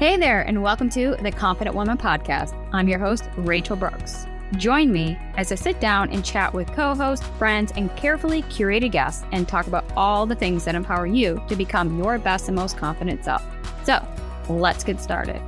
Hey there, and welcome to the Confident Woman Podcast. I'm your host, Rachel Brooks. Join me as I sit down and chat with co-hosts, friends, and carefully curated guests and talk about all the things that empower you to become your best and most confident self. So let's get started.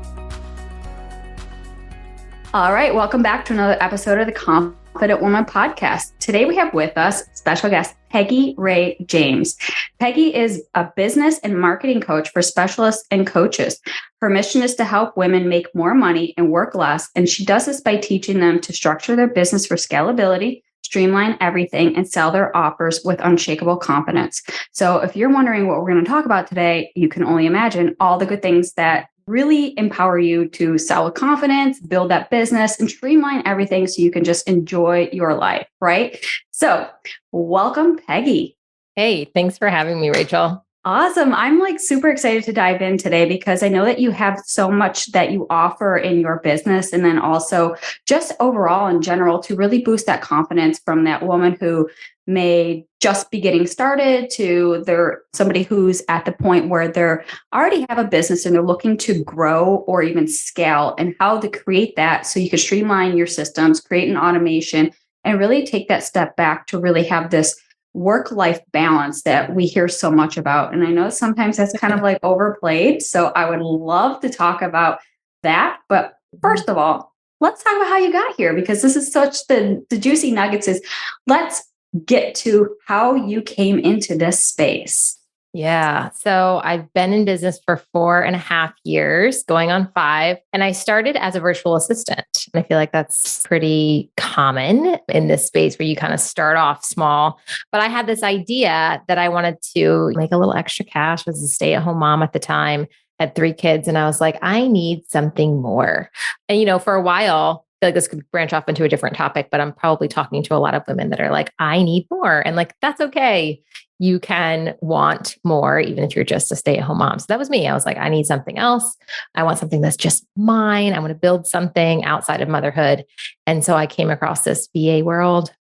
All right, welcome back to another episode of the Confident Woman Podcast. Today we have with us special guest Peggy Re James. Peggy is a business and marketing coach for specialists and coaches. Her mission is to help women make more money and work less, and she does this by teaching them to structure their business for scalability, streamline everything, and sell their offers with unshakable confidence. So if you're wondering what we're going to talk about today, you can only imagine all the good things that really empower you to sell with confidence, build that business, and streamline everything so you can just enjoy your life, right? So welcome, Peggy. Hey, thanks for having me, Rachel. Awesome. I'm super excited to dive in today because I know that you have so much that you offer in your business, and then also just overall in general to really boost that confidence from that woman who may just be getting started to somebody who's at the point where they're already have a business and they're looking to grow or even scale, and how to create that so you can streamline your systems, create an automation, and really take that step back to really have this work-life balance that we hear so much about. And I know sometimes that's kind of like overplayed. So I would love to talk about that. But first of all, let's talk about how you got here, because this is such the juicy nuggets is let's get to how you came into this space. Yeah. So I've been in business for 4.5 years, going on 5. And I started as a virtual assistant. And I feel like that's pretty common in this space where you kind of start off small. But I had this idea that I wanted to make a little extra cash. I was a stay-at-home mom at the time, had 3 kids. And I was like, I need something more. And, for a while, I feel like this could branch off into a different topic, but I'm probably talking to a lot of women that are like, I need more. And that's okay. You can want more, even if you're just a stay-at-home mom. So that was me. I was like, I need something else. I want something that's just mine. I want to build something outside of motherhood. And so I came across this VA world,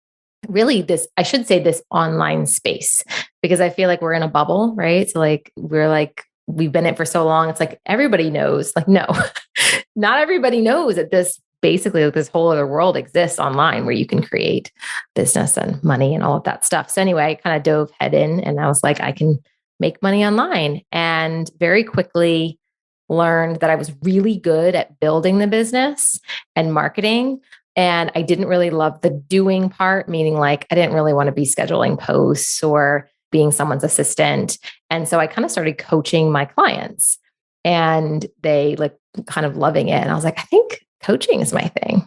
really I should say this online space, because I feel like we're in a bubble, right? So we've been in it for so long. It's like everybody knows, no, not everybody knows that this whole other world exists online where you can create business and money and all of that stuff. So anyway, I kind of dove head in and I was like, I can make money online, and very quickly learned that I was really good at building the business and marketing. And I didn't really love the doing part, meaning I didn't really want to be scheduling posts or being someone's assistant. And so I kind of started coaching my clients, and they kind of loving it. And I was like, I think coaching is my thing.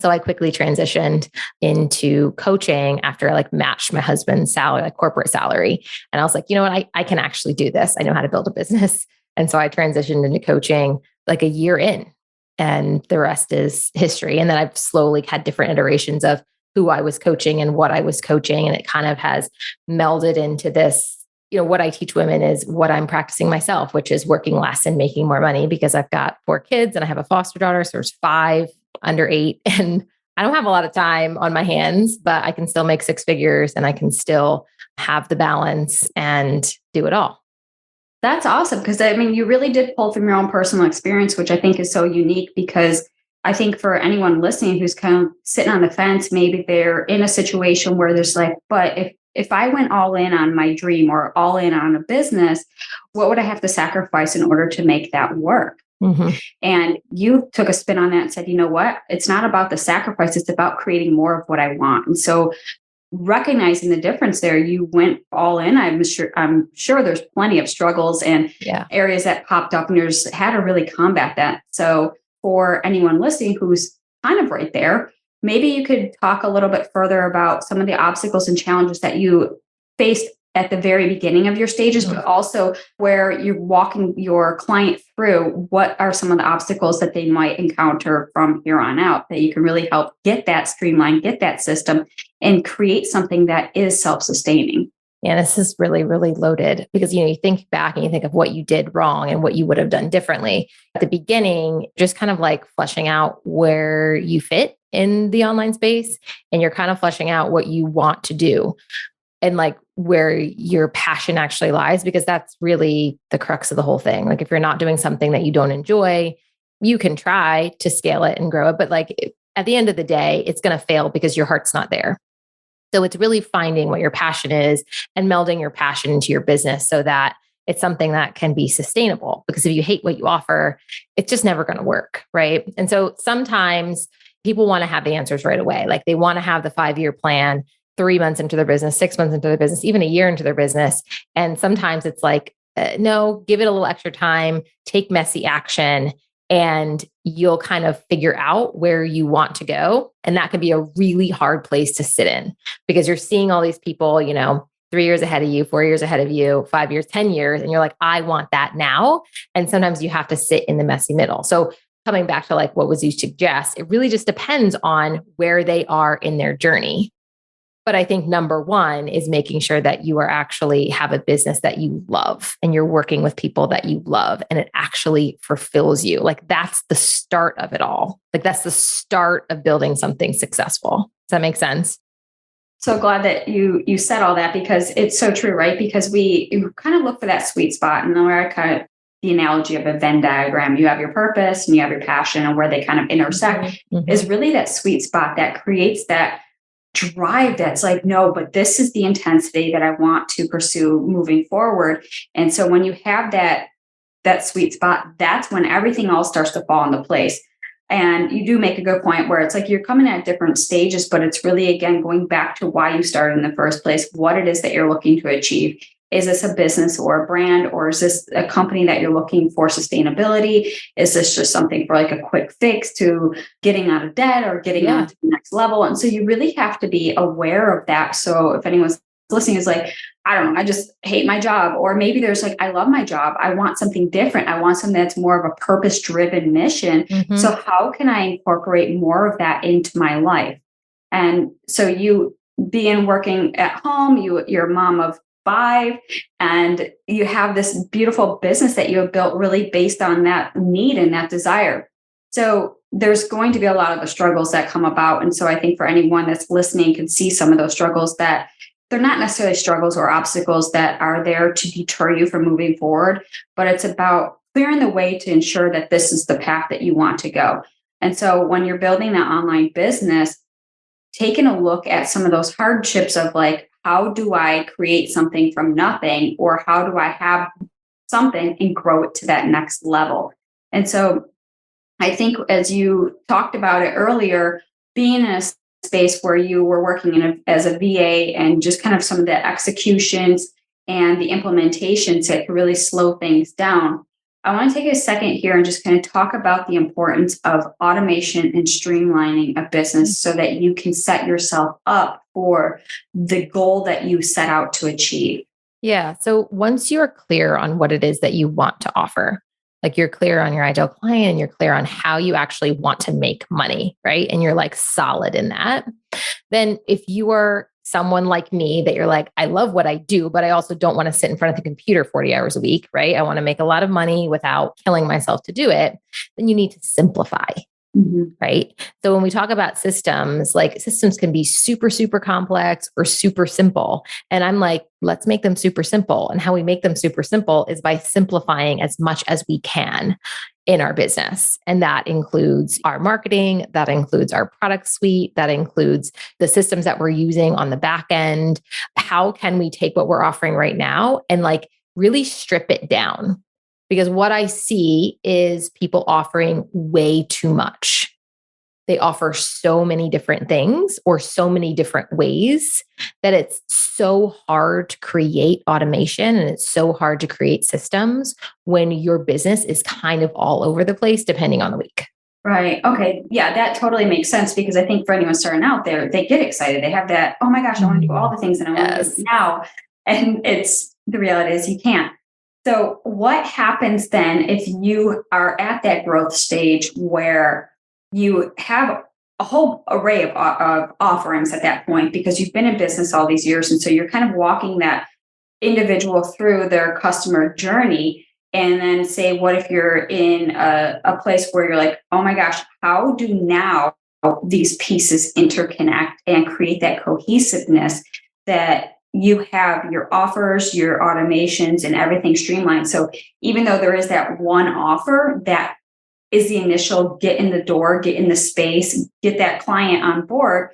So I quickly transitioned into coaching after I matched my husband's salary, corporate salary. And I was like, you know what? I can actually do this. I know how to build a business. And so I transitioned into coaching a year in, and the rest is history. And then I've slowly had different iterations of who I was coaching and what I was coaching. And it kind of has melded into this. What I teach women is what I'm practicing myself, which is working less and making more money, because I've got 4 kids and I have a foster daughter. So there's 5 under 8, and I don't have a lot of time on my hands, but I can still make 6 figures and I can still have the balance and do it all. That's awesome. Because you really did pull from your own personal experience, which I think is so unique, because I think for anyone listening who's kind of sitting on the fence, maybe they're in a situation where there's but if I went all in on my dream or all in on a business, what would I have to sacrifice in order to make that work? Mm-hmm. And you took a spin on that and said, you know what? It's not about the sacrifice. It's about creating more of what I want. And so recognizing the difference there, you went all in. I'm sure there's plenty of struggles and areas that popped up, and you had to really combat that. So for anyone listening who's kind of right there, maybe you could talk a little bit further about some of the obstacles and challenges that you faced at the very beginning of your stages, but also where you're walking your client through what are some of the obstacles that they might encounter from here on out, that you can really help get that streamline, get that system, and create something that is self-sustaining. Yeah, this is really, really loaded, because, you think back and you think of what you did wrong and what you would have done differently. At the beginning, just kind of fleshing out where you fit in the online space, and you're kind of fleshing out what you want to do. and like where your passion actually lies, because that's really the crux of the whole thing. Like if you're not doing something that you don't enjoy, you can try to scale it and grow it. But like at the end of the day, it's going to fail because your heart's not there. So it's really finding what your passion is and melding your passion into your business so that it's something that can be sustainable. Because if you hate what you offer, it's just never going to work. Right. And so sometimes people want to have the answers right away. Like they want to have the 5-year plan 3 months into their business, 6 months into their business, even a year into their business. And sometimes it's like, no, give it a little extra time, take messy action, and you'll kind of figure out where you want to go. And that can be a really hard place to sit in because you're seeing all these people, 3 years ahead of you, 4 years ahead of you, 5 years, 10 years. And you're like, I want that now. And sometimes you have to sit in the messy middle. So coming back to like, what was you suggest? It really just depends on where they are in their journey. But I think number one is making sure that you are actually have a business that you love and you're working with people that you love and it actually fulfills you. Like that's the start of it all. Like that's the start of building something successful. Does that make sense? So glad that you said all that because it's so true, right? Because you kind of look for that sweet spot, and where I kind of the analogy of a Venn diagram, you have your purpose and you have your passion, and where they kind of intersect is really that sweet spot that creates that drive that's like, no, but this is the intensity that I want to pursue moving forward. And so when you have that sweet spot, that's when everything all starts to fall into place. And you do make a good point where it's like you're coming at different stages, but it's really, again, going back to why you started in the first place, what it is that you're looking to achieve. Is this a business or a brand, or is this a company that you're looking for sustainability? Is this just something for like a quick fix to getting out of debt or getting on to the next level? And so you really have to be aware of that. So if anyone's listening is like, I don't know, I just hate my job. Or maybe there's like, I love my job. I want something different. I want something that's more of a purpose-driven mission. So how can I incorporate more of that into my life? And so you being working at home, you're a mom of 5, and you have this beautiful business that you have built really based on that need and that desire. So there's going to be a lot of the struggles that come about. And so I think for anyone that's listening can see some of those struggles that they're not necessarily struggles or obstacles that are there to deter you from moving forward, but it's about clearing the way to ensure that this is the path that you want to go. And so when you're building that online business, taking a look at some of those hardships of like, how do I create something from nothing, or how do I have something and grow it to that next level? And so I think as you talked about it earlier, being in a space where you were working as a VA and just kind of some of the executions and the implementations that could really slow things down. I want to take a second here and just kind of talk about the importance of automation and streamlining a business so that you can set yourself up for the goal that you set out to achieve. Yeah. So once you're clear on what it is that you want to offer, like you're clear on your ideal client and you're clear on how you actually want to make money, right? And you're like solid in that. Then if you are someone like me that you're like, I love what I do, but I also don't want to sit in front of the computer 40 hours a week, right? I want to make a lot of money without killing myself to do it. Then you need to simplify. Right. So when we talk about systems, like systems can be super, super complex or super simple. And I'm like, let's make them super simple. And how we make them super simple is by simplifying as much as we can in our business. And that includes our marketing, that includes our product suite, that includes the systems that we're using on the back end. How can we take what we're offering right now and like really strip it down? Because what I see is people offering way too much. They offer so many different things or so many different ways that it's so hard to create automation and it's so hard to create systems when your business is kind of all over the place depending on the week. Right. Okay. Yeah, that totally makes sense because I think for anyone starting out there, they get excited. They have that, oh my gosh, I want to do all the things and I want to do it now. And it's the reality is you can't. So what happens then if you are at that growth stage where you have a whole array of offerings at that point because you've been in business all these years. And so you're kind of walking that individual through their customer journey. And then say, what if you're in a place where you're like, oh my gosh, how do now these pieces interconnect and create that cohesiveness that you have your offers, your automations, and everything streamlined. So even though there is that one offer that is the initial get in the door, get in the space, get that client on board,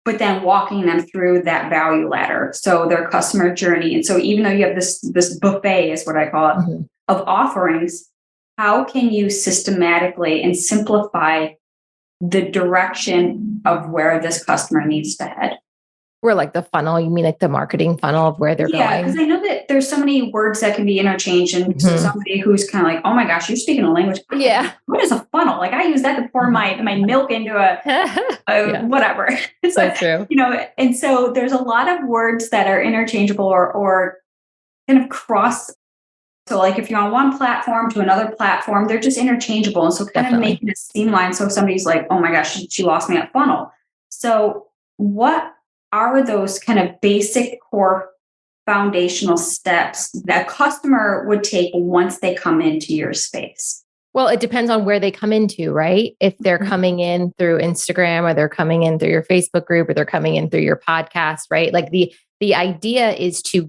but then walking them through that value ladder. So their customer journey. And so even though you have this buffet is what I call it, of offerings, how can you systematically and simplify the direction of where this customer needs to head? Or like the funnel, you mean like the marketing funnel of where they're going? Yeah, because I know that there's so many words that can be interchanged. And so somebody who's kind of like, oh my gosh, you're speaking a language. Yeah. What is a funnel? Like I use that to pour my milk into a whatever. So true. And so there's a lot of words that are interchangeable or kind of cross. So like if you're on one platform to another platform, they're just interchangeable. And so kind of making it streamline. So if somebody's like, oh my gosh, she lost me at funnel. So what are those kind of basic core foundational steps that a customer would take once they come into your space? Well, it depends on where they come into, right? If they're coming in through Instagram or they're coming in through your Facebook group or they're coming in through your podcast, right? Like the idea is to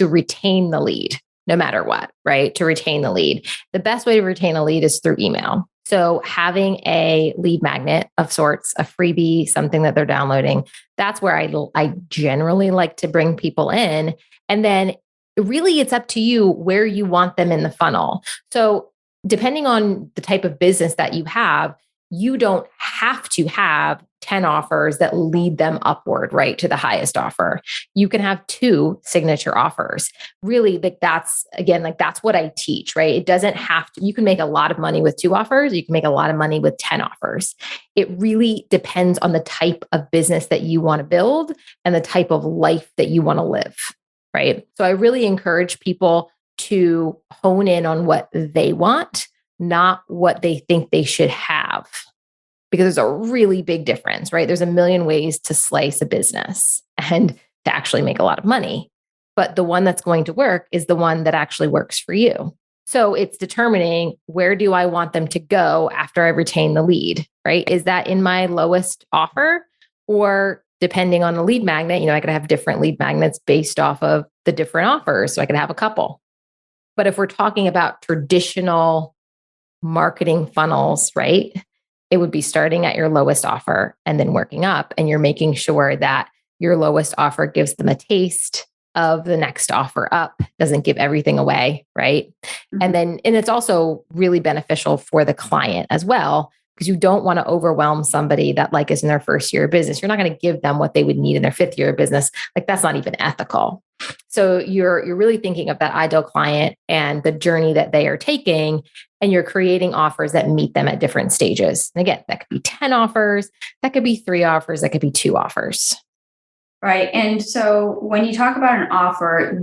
retain the lead no matter what, right? To retain the lead. The best way to retain a lead is through email. So having a lead magnet of sorts, a freebie, something that they're downloading, that's where I generally like to bring people in. And then really it's up to you where you want them in the funnel. So depending on the type of business that you have, you don't have to have 10 offers that lead them upward, right, to the highest offer. You can have 2 signature offers. Really, that's what I teach, right? It doesn't have to, you can make a lot of money with 2 offers. You can make a lot of money with 10 offers. It really depends on the type of business that you want to build and the type of life that you want to live, right? So I really encourage people to hone in on what they want, not what they think they should have. Because there's a really big difference, right? There's a million ways to slice a business and to actually make a lot of money. But the one that's going to work is the one that actually works for you. So it's determining where do I want them to go after I retain the lead, right? Is that in my lowest offer? Or depending on the lead magnet, I could have different lead magnets based off of the different offers. So I could have a couple. But if we're talking about traditional marketing funnels, right? It would be starting at your lowest offer and then working up. And you're making sure that your lowest offer gives them a taste of the next offer up, doesn't give everything away, right? And it's also really beneficial for the client as well, because you don't want to overwhelm somebody that is in their first year of business. You're not going to give them what they would need in their 5th year of business. That's not even ethical. So you're really thinking of that ideal client and the journey that they are taking, and you're creating offers that meet them at different stages. And again, that could be 10 offers, that could be 3 offers, that could be 2 offers. Right. And so when you talk about an offer,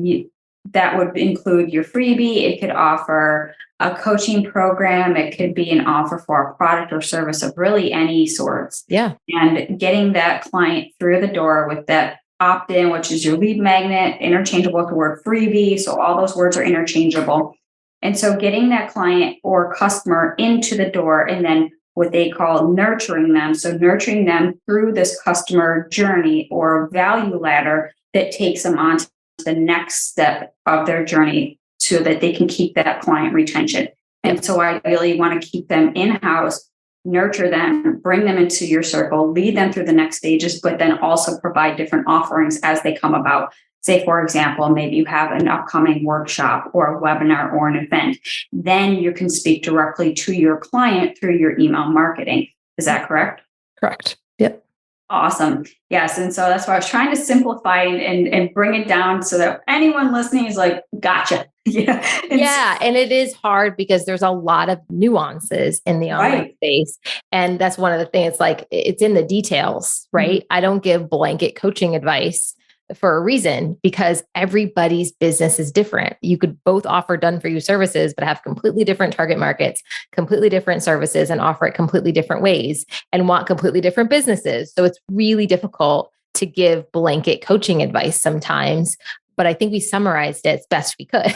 that would include your freebie. It could offer a coaching program. It could be an offer for a product or service of really any sorts. Yeah. And getting that client through the door with that opt-in, which is your lead magnet, interchangeable with the word freebie. So all those words are interchangeable. And so getting that client or customer into the door and then what they call nurturing them. So nurturing them through this customer journey or value ladder that takes them on to the next step of their journey so that they can keep that client retention. And so I really want to keep them in-house, nurture them, bring them into your circle, lead them through the next stages, but then also provide different offerings as they come about. Say, for example, maybe you have an upcoming workshop or a webinar or an event. Then you can speak directly to your client through your email marketing. Is that correct? Correct. Yep. Awesome. Yes. And so that's why I was trying to simplify and bring it down so that anyone listening is like, gotcha. Yeah. And it is hard because there's a lot of nuances in the online space. And that's one of the things, it's in the details, right? I don't give blanket coaching advice for a reason, because everybody's business is different. You could both offer done for you services, but have completely different target markets, completely different services, and offer it completely different ways and want completely different businesses. So it's really difficult to give blanket coaching advice sometimes, but I think we summarized it as best we could.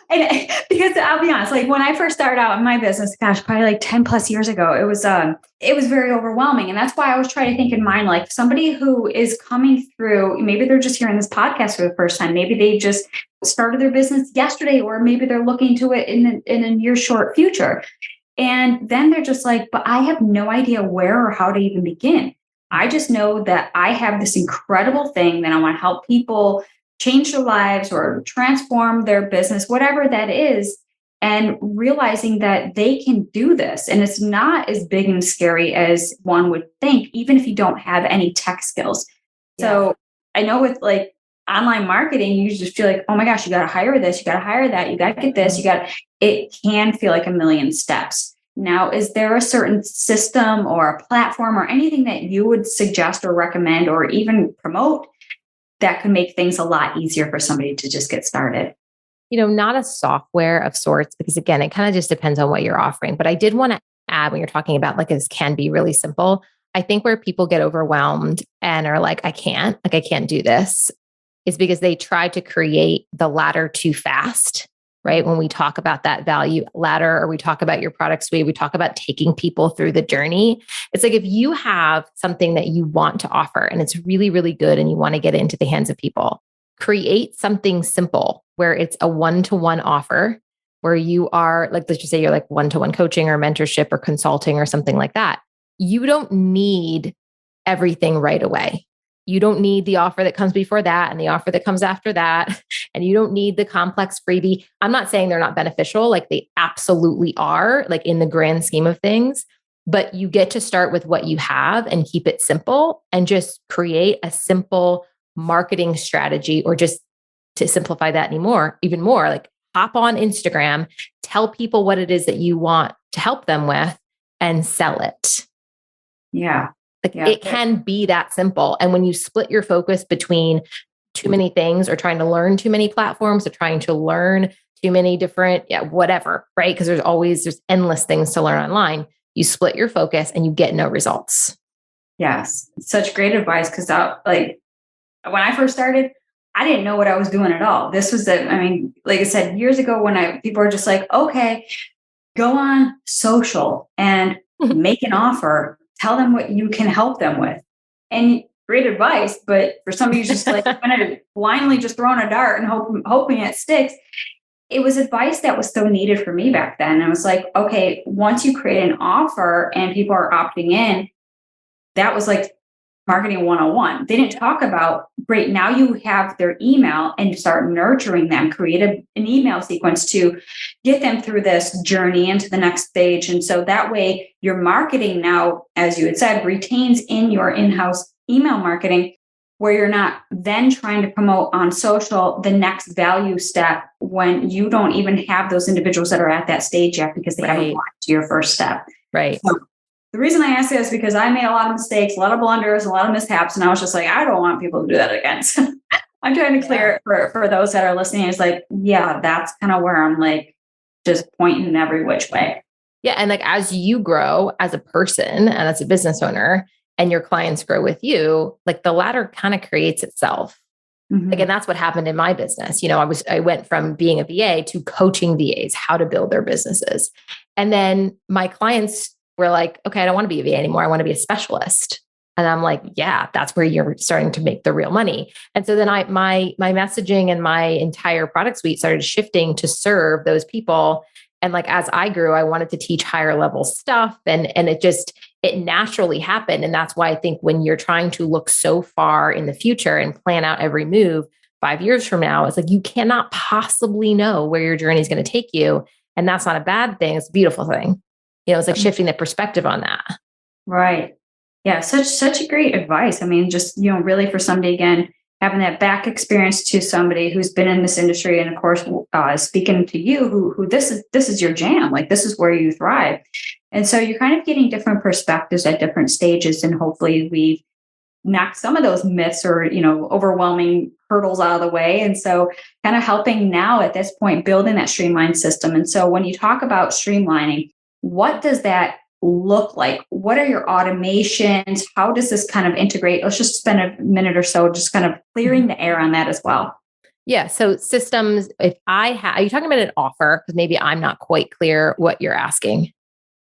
And Because I'll be honest, like when I first started out in my business, gosh, probably like 10 plus years ago, it was very overwhelming. And that's why I was trying to think in mind, like somebody who is coming through, maybe they're just hearing this podcast for the first time. Maybe they just started their business yesterday, or maybe they're looking to it in a near short future. And then they're just like, but I have no idea where or how to even begin. I just know that I have this incredible thing that I want to help people change their lives or transform their business, whatever that is, and realizing that they can do this. And it's not as big and scary as one would think, even if you don't have any tech skills. Yeah. So I know with like online marketing, you just feel like, oh my gosh, you got to hire this, you got to hire that, you got to get this, it can feel like a million steps. Now, is there a certain system or a platform or anything that you would suggest or recommend or even promote that could make things a lot easier for somebody to just get started? Not a software of sorts, because again, it kind of just depends on what you're offering. But I did want to add, when you're talking about like this can be really simple, I think where people get overwhelmed and are like, I can't do this, is because they try to create the ladder too fast, right? When we talk about that value ladder, or we talk about your product suite, we talk about taking people through the journey. It's like, if you have something that you want to offer and it's really, really good and you want to get it into the hands of people, create something simple where it's a one-to-one offer, where you are like, let's just say you're like one-to-one coaching or mentorship or consulting or something like that. You don't need everything right away. You don't need the offer that comes before that and the offer that comes after that. And you don't need the complex freebie. I'm not saying they're not beneficial. Like they absolutely are, like in the grand scheme of things, but you get to start with what you have and keep it simple and just create a simple marketing strategy. Or just to simplify that even more, like hop on Instagram, tell people what it is that you want to help them with and sell it. Yeah. It can be that simple. And when you split your focus between too many things, or trying to learn too many platforms, or trying to learn too many different, whatever, right? Because there's endless things to learn online. You split your focus and you get no results. Yes. Such great advice. Because like when I first started, I didn't know what I was doing at all. This was like I said, years ago when people were just like, okay, go on social and make an offer. Tell them what you can help them with. And great advice, but for somebody who's just like kind of blindly just throwing a dart and hoping it sticks, it was advice that was so needed for me back then. And I was like, okay, once you create an offer and people are opting in, that was like marketing 101. They didn't talk about, great, now you have their email and start nurturing them, create an email sequence to get them through this journey into the next stage. And so that way your marketing now, as you had said, retains in your in-house email marketing, where you're not then trying to promote on social the next value step when you don't even have those individuals that are at that stage yet, because they haven't gotten to your first step. Right. So the reason I ask this is because I made a lot of mistakes, a lot of blunders, a lot of mishaps. And I was just like, I don't want people to do that again. So I'm trying to clear it for those that are listening. It's like, yeah, that's kind of where I'm like just pointing in every which way. Yeah. And like, as you grow as a person and as a business owner and your clients grow with you, like the ladder kind of creates itself. Mm-hmm. Like, and that's what happened in my business. I went from being a VA to coaching VAs how to build their businesses. And then my clients were like, okay, I don't want to be a VA anymore. I want to be a specialist. And I'm like, yeah, that's where you're starting to make the real money. And so then my messaging and my entire product suite started shifting to serve those people. And like, as I grew, I wanted to teach higher level stuff, and it naturally happened. And that's why I think when you're trying to look so far in the future and plan out every move 5 years from now, it's like, you cannot possibly know where your journey is going to take you. And that's not a bad thing. It's a beautiful thing. It's like shifting the perspective on that. Right. Yeah. Such a great advice. I mean, just, really for somebody, again, having that back experience to somebody who's been in this industry. And of course, speaking to you, who this is your jam, like this is where you thrive. And so you're kind of getting different perspectives at different stages. And hopefully we've knocked some of those myths or, overwhelming hurdles out of the way. And so kind of helping now at this point, building that streamlined system. And so when you talk about streamlining, what does that look like? What are your automations? How does this kind of integrate? Let's just spend a minute or so just kind of clearing the air on that as well. Yeah. So systems, if are you talking about an offer? Because maybe I'm not quite clear what you're asking.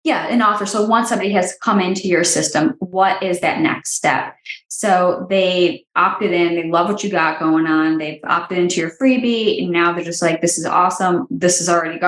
Yeah, an offer. So once somebody has come into your system, what is that next step? So they opted in, they love what you got going on. They've opted into your freebie. And now they're just like, this is awesome. This has already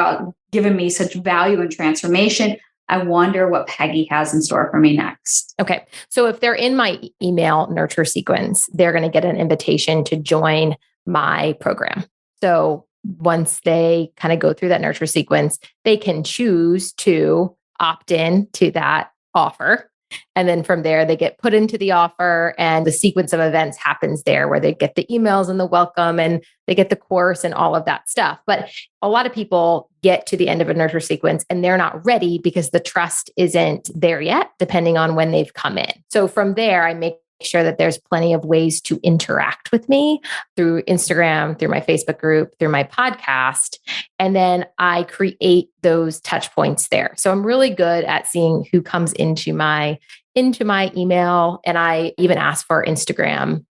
given me such value and transformation. I wonder what Peggy has in store for me next. Okay. So if they're in my email nurture sequence, they're going to get an invitation to join my program. So once they kind of go through that nurture sequence, they can choose to opt in to that offer. And then from there, they get put into the offer, and the sequence of events happens there where they get the emails and the welcome and they get the course and all of that stuff. But a lot of people get to the end of a nurture sequence and they're not ready because the trust isn't there yet, depending on when they've come in. So from there, I make sure that there's plenty of ways to interact with me through Instagram, through my Facebook group, through my podcast. And then I create those touch points there. So I'm really good at seeing who comes into my email. And I even ask for Instagram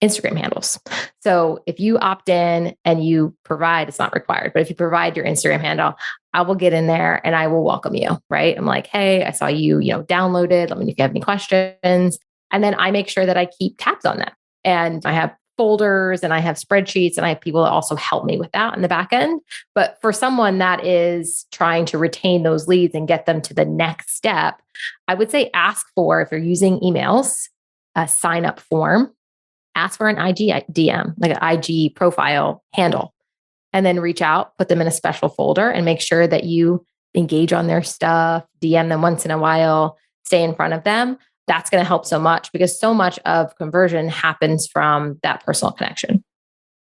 handles. So if you opt in and you provide, it's not required, but if you provide your Instagram handle, I will get in there and I will welcome you, right? I'm like, hey, I saw you, downloaded. Let me know if you have any questions. And then I make sure that I keep tabs on them. And I have folders and I have spreadsheets and I have people that also help me with that in the back end. But for someone that is trying to retain those leads and get them to the next step, I would say ask for, if you're using emails, a sign up form, ask for an IG DM, like an IG profile handle, and then reach out, put them in a special folder and make sure that you engage on their stuff, DM them once in a while, stay in front of them. That's going to help so much because so much of conversion happens from that personal connection.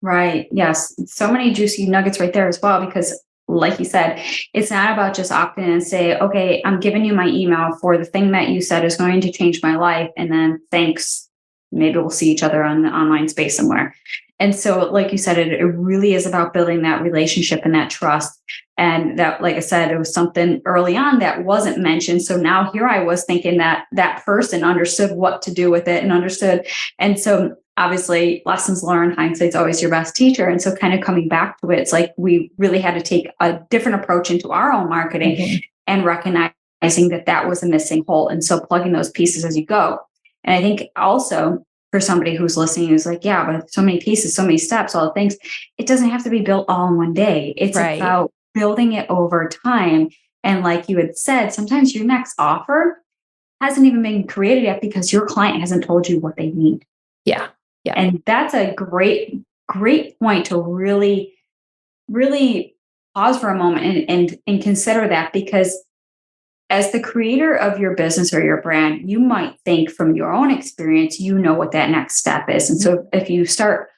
Right. Yes. So many juicy nuggets right there as well, because like you said, it's not about just opting in and say, okay, I'm giving you my email for the thing that you said is going to change my life. And then thanks, maybe we'll see each other on the online space somewhere. And so, like you said, it really is about building that relationship and that trust. And that, like I said, it was something early on that wasn't mentioned. So now here I was thinking that that person understood what to do with it and understood. And so obviously lessons learned, hindsight's always your best teacher. And so kind of coming back to it, it's like we really had to take a different approach into our own marketing and recognizing that that was a missing hole. And so plugging those pieces as you go. And I think also, for somebody who's listening, who's like, yeah, but so many pieces, so many steps, all the things, it doesn't have to be built all in one day. It's about building it over time. And like you had said, sometimes your next offer hasn't even been created yet because your client hasn't told you what they need. Yeah. Yeah. And that's a great point to really, really pause for a moment and consider that, because as the creator of your business or your brand, you might think from your own experience, you know what that next step is. And so if you start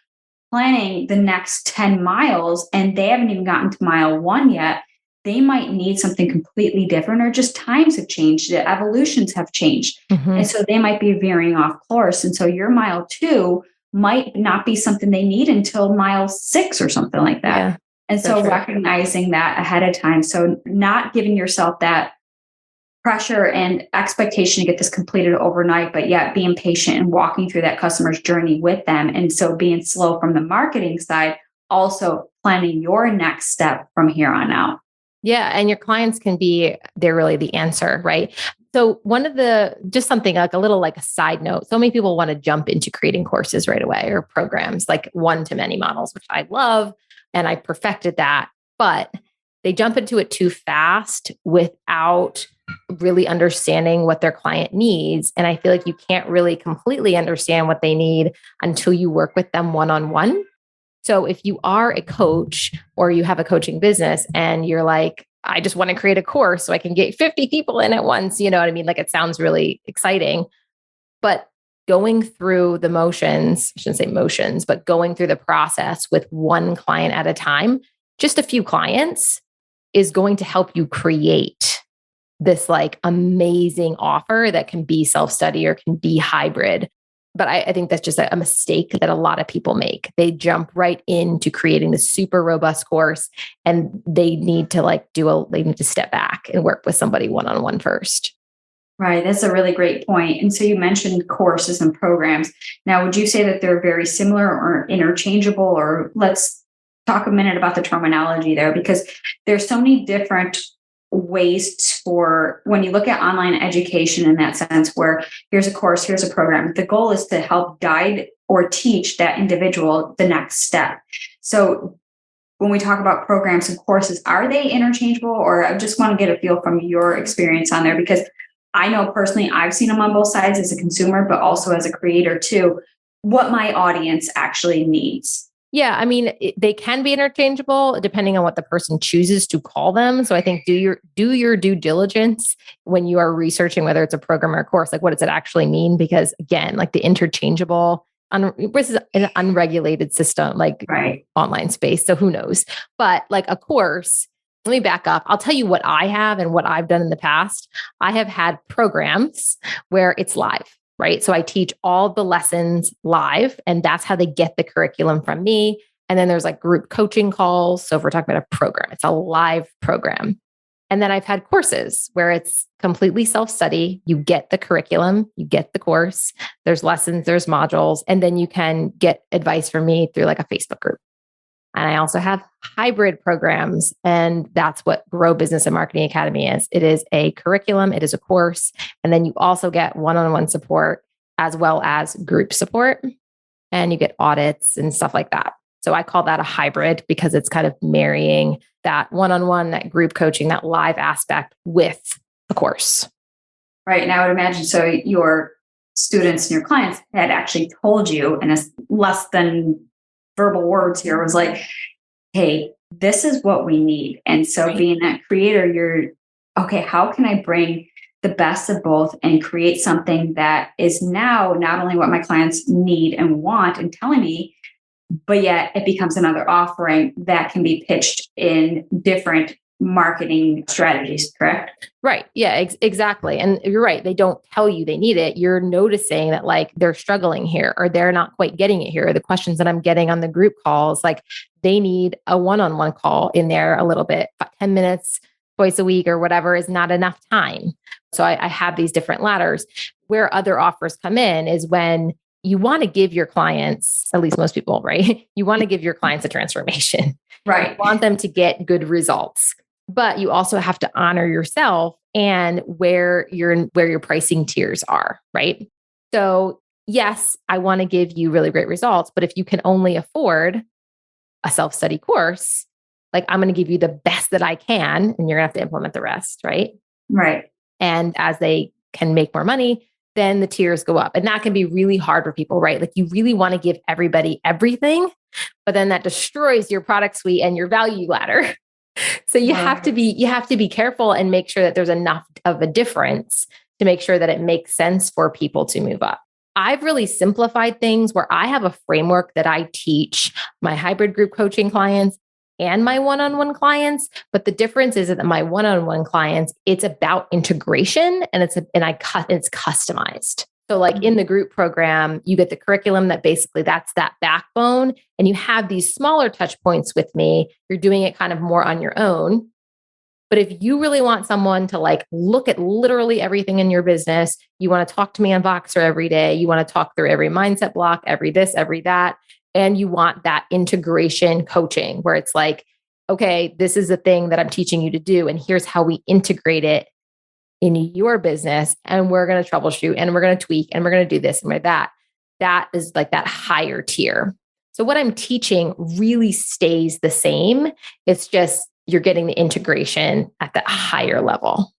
planning the next 10 miles and they haven't even gotten to mile 1 yet, they might need something completely different, or just times have changed, the evolutions have changed. And so they might be veering off course. And so your mile 2 might not be something they need until mile 6 or something like that. Yeah, and so recognizing that ahead of time. So not giving yourself that pressure and expectation to get this completed overnight, but yet being patient and walking through that customer's journey with them. And so being slow from the marketing side, also planning your next step from here on out. Yeah. And your clients they're really the answer, right? So just something like a side note, so many people want to jump into creating courses right away or programs like one-to-many models, which I love. And I perfected that, but they jump into it too fast without really understanding what their client needs. And I feel like you can't really completely understand what they need until you work with them one-on-one. So if you are a coach or you have a coaching business and you're like, I just want to create a course so I can get 50 people in at once, you know what I mean? Like, it sounds really exciting, but going through the motions, I shouldn't say motions, but going through the process with one client at a time, just a few clients, is going to help you create this like amazing offer that can be self-study or can be hybrid. But I think that's just a mistake that a lot of people make. They jump right into creating this super robust course, and they need to step back and work with somebody one-on-one first. Right. That's a really great point. And so you mentioned courses and programs. Now, would you say that they're very similar or interchangeable, or let's talk a minute about the terminology there, because there's so many different ways for when you look at online education in that sense, where here's a course, here's a program. The goal is to help guide or teach that individual the next step. So when we talk about programs and courses, are they interchangeable? Or I just want to get a feel from your experience on there, because I know personally I've seen them on both sides as a consumer, but also as a creator too, what my audience actually needs. Yeah, I mean, they can be interchangeable depending on what the person chooses to call them. So I think do your due diligence when you are researching whether it's a program or a course. Like, what does it actually mean? Because again, like the interchangeable, this is an unregulated system, like online space. So who knows? But like a course, let me back up. I'll tell you what I have and what I've done in the past. I have had programs where it's live. Right. So I teach all the lessons live, and that's how they get the curriculum from me. And then there's like group coaching calls. So if we're talking about a program, it's a live program. And then I've had courses where it's completely self-study. You get the curriculum, you get the course, there's lessons, there's modules, and then you can get advice from me through like a Facebook group. And I also have hybrid programs, and that's what Grow Business and Marketing Academy is. It is a curriculum, it is a course, and then you also get one-on-one support as well as group support, and you get audits and stuff like that. So I call that a hybrid because it's kind of marrying that one-on-one, that group coaching, that live aspect with a course. Right. And I would imagine, so your students and your clients had actually told you in a less than verbal words here, was like, hey, this is what we need. And so being that creator, you're okay, how can I bring the best of both and create something that is now not only what my clients need and want and telling me, but yet it becomes another offering that can be pitched in different marketing strategies, correct? Right. Yeah, exactly. And you're right. They don't tell you they need it. You're noticing that like they're struggling here, or they're not quite getting it here. The questions that I'm getting on the group calls, like they need a one-on-one call in there a little bit, 10 minutes twice a week or whatever is not enough time. So I have these different ladders. Where other offers come in is when you want to give your clients, at least most people, right? You want to give your clients a transformation. Right. You want them to get good results. But you also have to honor yourself and where your pricing tiers are, right? So yes, I want to give you really great results, but if you can only afford a self-study course, like I'm going to give you the best that I can, and you're going to have to implement the rest, right? Right. And as they can make more money, then the tiers go up. And that can be really hard for people, right? Like you really want to give everybody everything, but then that destroys your product suite and your value ladder. So you have to be careful and make sure that there's enough of a difference to make sure that it makes sense for people to move up. I've really simplified things where I have a framework that I teach my hybrid group coaching clients and my one-on-one clients. But the difference is that my one-on-one clients, it's about integration and it's customized. So like in the group program, you get the curriculum that basically that's that backbone, and you have these smaller touch points with me. You're doing it kind of more on your own. But if you really want someone to like look at literally everything in your business, you want to talk to me on Voxer every day, you want to talk through every mindset block, every this, every that, and you want that integration coaching where it's like, okay, this is the thing that I'm teaching you to do, and here's how we integrate it in your business, and we're going to troubleshoot and we're going to tweak and we're going to do this and that. That is like that higher tier. So what I'm teaching really stays the same. It's just you're getting the integration at that higher level.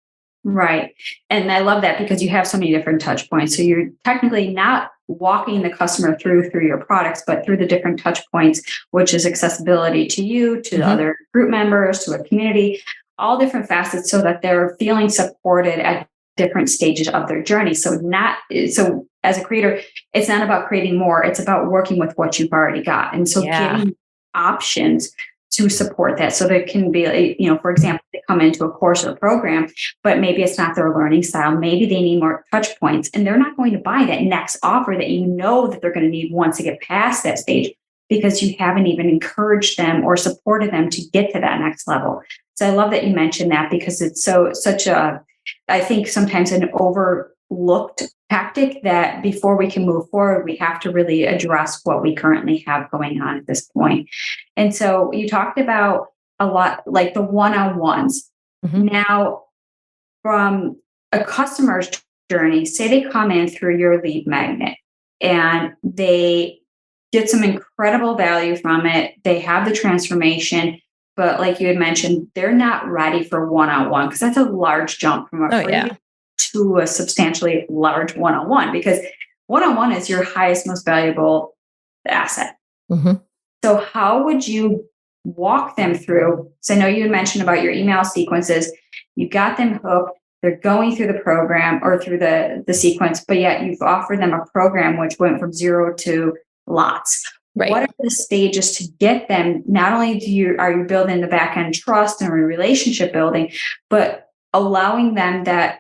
Right. And I love that because you have so many different touch points. So you're technically not walking the customer through your products, but through the different touch points, which is accessibility to you, to the other group members, to a community, all different facets so that they're feeling supported at different stages of their journey. So as a creator, it's not about creating more, it's about working with what you've already got. And so giving options to support that. So there can be, for example, they come into a course or a program, but maybe it's not their learning style. Maybe they need more touch points, and they're not going to buy that next offer that you know that they're going to need once they get past that stage, because you haven't even encouraged them or supported them to get to that next level. So I love that you mentioned that, because it's I think sometimes an overlooked tactic that before we can move forward, we have to really address what we currently have going on at this point. And so you talked about a lot like the one-on-ones. Mhm. Now, from a customer's journey, say they come in through your lead magnet and they get some incredible value from it. They have the transformation, but like you had mentioned, they're not ready for one-on-one because that's a large jump from a freebie to a substantially large one-on-one, because one-on-one is your highest, most valuable asset. Mhm. So how would you walk them through? So I know you had mentioned about your email sequences. You got them hooked. They're going through the program or through the sequence, but yet you've offered them a program which went from 0 to lots. Right. What are the stages to get them? Not only are you building the back end trust and relationship building, but allowing them that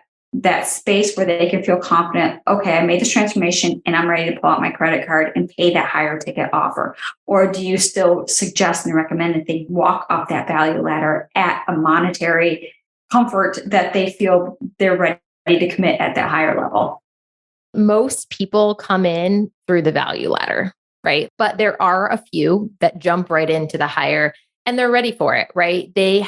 space where they can feel confident. Okay, I made this transformation and I'm ready to pull out my credit card and pay that higher ticket offer. Or do you still suggest and recommend that they walk up that value ladder at a monetary comfort that they feel they're ready to commit at that higher level? Most people come in through the value ladder, right? But there are a few that jump right into the higher and they're ready for it, right? They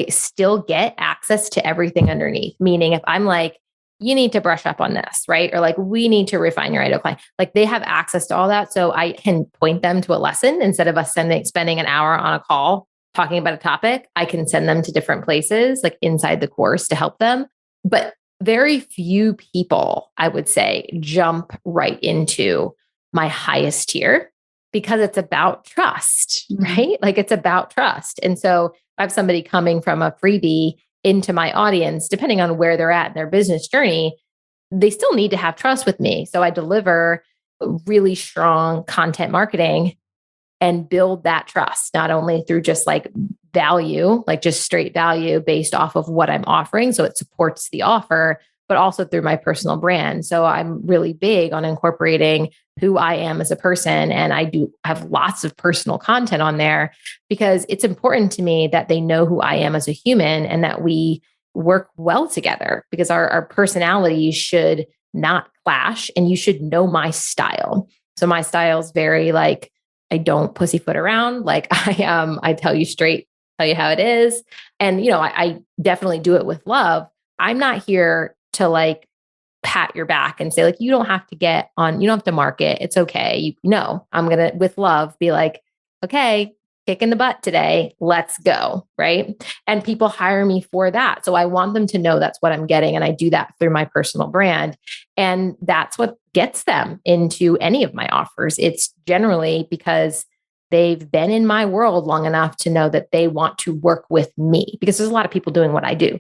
still get access to everything underneath. Meaning if I'm like, you need to brush up on this, right? Or like, we need to refine your ideal client. Like they have access to all that. So I can point them to a lesson instead of us spending an hour on a call talking about a topic. I can send them to different places, like inside the course to help them. But very few people, I would say, jump right into my highest tier because it's about trust, right? Like it's about trust. And so if I have somebody coming from a freebie into my audience, depending on where they're at in their business journey, they still need to have trust with me. So I deliver really strong content marketing and build that trust, not only through just like value, like just straight value based off of what I'm offering. So it supports the offer, but also through my personal brand. So I'm really big on incorporating who I am as a person. And I do have lots of personal content on there because it's important to me that they know who I am as a human and that we work well together because our personalities should not clash and you should know my style. So my style is very like, I don't pussyfoot around. Like I tell you straight, tell you how it is. And, I definitely do it with love. I'm not here to like pat your back and say like, you don't have to get on, you don't have to market. It's okay. I'm going to, with love, be like, okay, kick in the butt today. Let's go. Right. And people hire me for that. So I want them to know that's what I'm getting. And I do that through my personal brand. And that's what gets them into any of my offers. It's generally because they've been in my world long enough to know that they want to work with me because there's a lot of people doing what I do.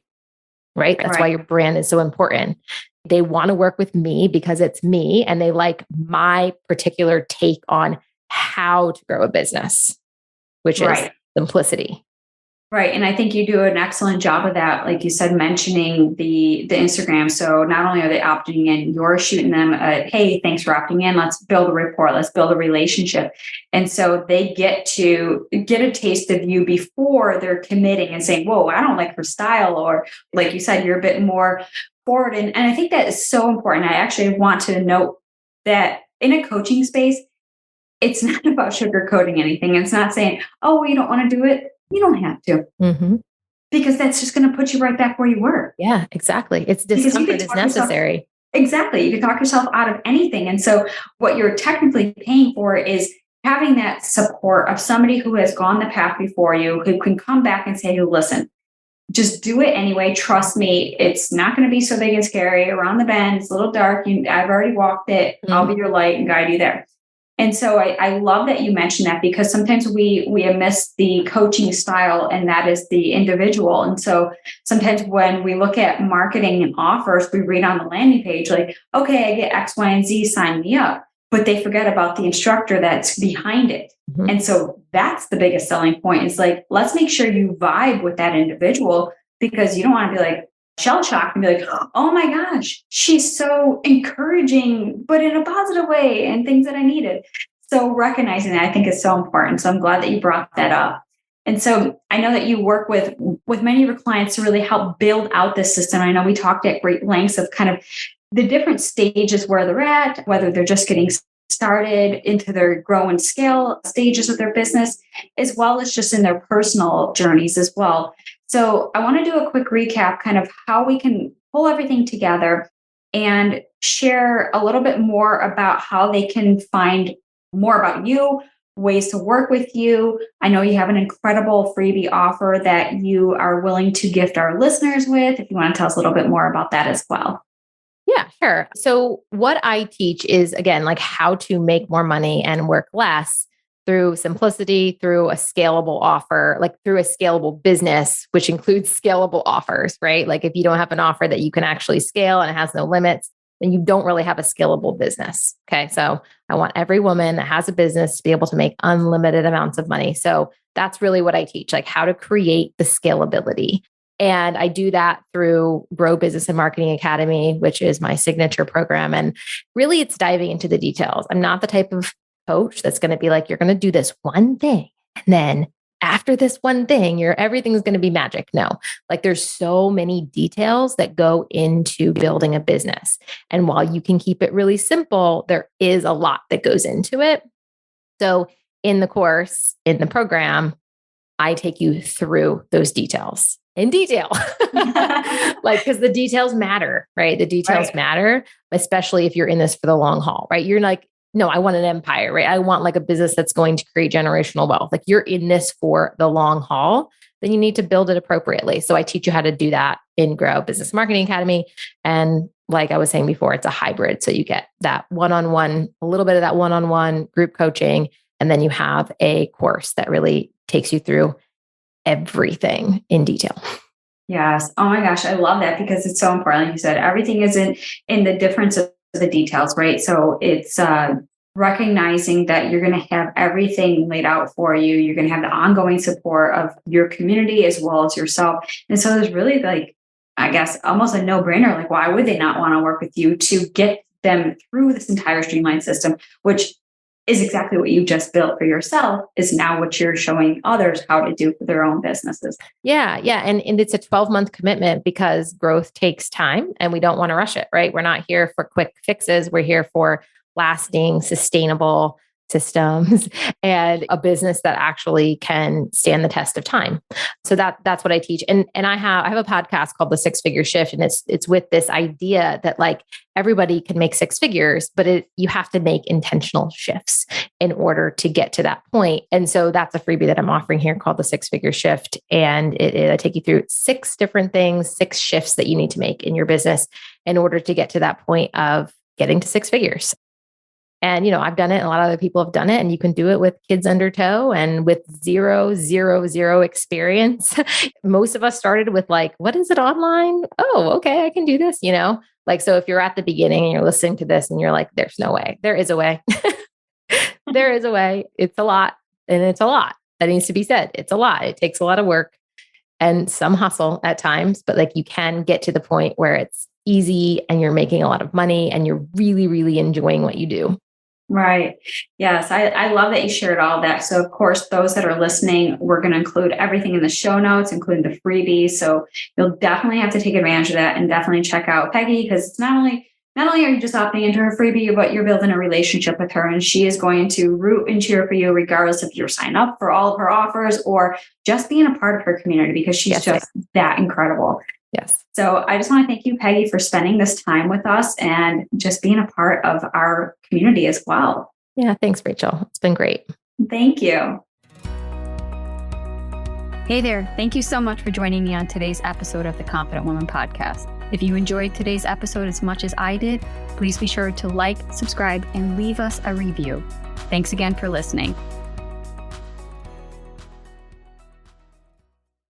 Right. That's why your brand is so important. They want to work with me because it's me and they like my particular take on how to grow a business, which is simplicity. Right. And I think you do an excellent job of that. Like you said, mentioning the Instagram. So not only are they opting in, you're shooting them hey, thanks for opting in. Let's build a rapport. Let's build a relationship. And so they get to get a taste of you before they're committing and saying, whoa, I don't like her style. Or like you said, you're a bit more forward. And I think that is so important. I actually want to note that in a coaching space, it's not about sugarcoating anything. It's not saying, oh, well, you don't want to do it. You don't have to. Because that's just going to put you right back where you were. Yeah, exactly. It's discomfort is necessary. Exactly. You can talk yourself out of anything. And so what you're technically paying for is having that support of somebody who has gone the path before you, who can come back and say, hey, listen, just do it anyway. Trust me. It's not going to be so big and scary around the bend. It's a little dark. I've already walked it. I'll be your light and guide you there. And so I love that you mentioned that because sometimes we miss the coaching style and that is the individual. And so sometimes when we look at marketing and offers, we read on the landing page, like, okay, I get X, Y, and Z, sign me up. But they forget about the instructor that's behind it. And so that's the biggest selling point is like, let's make sure you vibe with that individual because you don't want to be like, shell shocked and be like, oh my gosh, she's so encouraging, but in a positive way and things that I needed. So recognizing that I think is so important. So I'm glad that you brought that up. And so I know that you work with many of your clients to really help build out this system. I know we talked at great lengths of kind of the different stages where they're at, whether they're just getting started into their grow and scale stages of their business, as well as just in their personal journeys as well. So I want to do a quick recap, kind of how we can pull everything together and share a little bit more about how they can find more about you, ways to work with you. I know you have an incredible freebie offer that you are willing to gift our listeners with. If you want to tell us a little bit more about that as well. Yeah, sure. So what I teach is, again, like how to make more money and work less through simplicity, through a scalable offer, like through a scalable business, which includes scalable offers, right? Like if you don't have an offer that you can actually scale and it has no limits, then you don't really have a scalable business. Okay. So I want every woman that has a business to be able to make unlimited amounts of money. So that's really what I teach, like how to create the scalability. And I do that through Grow Business and Marketing Academy, which is my signature program. And really it's diving into the details. I'm not the type of coach that's going to be like, you're going to do this one thing. And then after this one thing, everything's going to be magic. No, like there's so many details that go into building a business. And while you can keep it really simple, there is a lot that goes into it. So in the course, in the program, I take you through those details in detail, like, because the details matter, right? The details matter, especially if you're in this for the long haul, right? You're like, no, I want an empire, right? I want like a business that's going to create generational wealth. Like you're in this for the long haul, then you need to build it appropriately. So I teach you how to do that in Grow Business Marketing Academy. And like I was saying before, it's a hybrid. So you get that one-on-one, a little bit of that one-on-one group coaching. And then you have a course that really takes you through everything in detail. Yes. Oh my gosh. I love that because it's so important. Like you said, everything isn't in the difference of the details, right? So it's recognizing that you're going to have everything laid out for you. You're going to have the ongoing support of your community as well as yourself. And so there's really like, I guess, almost a no-brainer. Like, why would they not want to work with you to get them through this entire Streamline system, which is exactly what you just built for yourself, is now what you're showing others how to do for their own businesses. Yeah. Yeah. And it's a 12-month commitment because growth takes time and we don't want to rush it, right? We're not here for quick fixes. We're here for lasting, sustainable systems and a business that actually can stand the test of time. So that's what I teach. And I have a podcast called The 6-Figure Shift. And it's with this idea that like everybody can make 6 figures, but you have to make intentional shifts in order to get to that point. And so that's a freebie that I'm offering here called The 6-Figure Shift. And I take you through 6 different things, 6 shifts that you need to make in your business in order to get to that point of getting to 6 figures. And, I've done it. A lot of other people have done it, and you can do it with kids under toe and with zero experience. Most of us started with like, what is it online? Oh, okay, I can do this, like, so if you're at the beginning and you're listening to this and you're like, there's no way, there is a way. There is a way. It's a lot. And it's a lot that needs to be said. It's a lot. It takes a lot of work and some hustle at times, but like you can get to the point where it's easy and you're making a lot of money and you're really, really enjoying what you do. Right. Yes. I love that you shared all that. So of course, those that are listening, we're going to include everything in the show notes, including the freebies. So you'll definitely have to take advantage of that and definitely check out Peggy, because it's not only are you just opting into her freebie, but you're building a relationship with her, and she is going to root and cheer for you regardless if you sign up for all of her offers or just being a part of her community, because she's just that incredible. Yes. So I just want to thank you, Peggy, for spending this time with us and just being a part of our community as well. Yeah. Thanks, Rachel. It's been great. Thank you. Hey there. Thank you so much for joining me on today's episode of the Confident Woman Podcast. If you enjoyed today's episode as much as I did, please be sure to like, subscribe, and leave us a review. Thanks again for listening.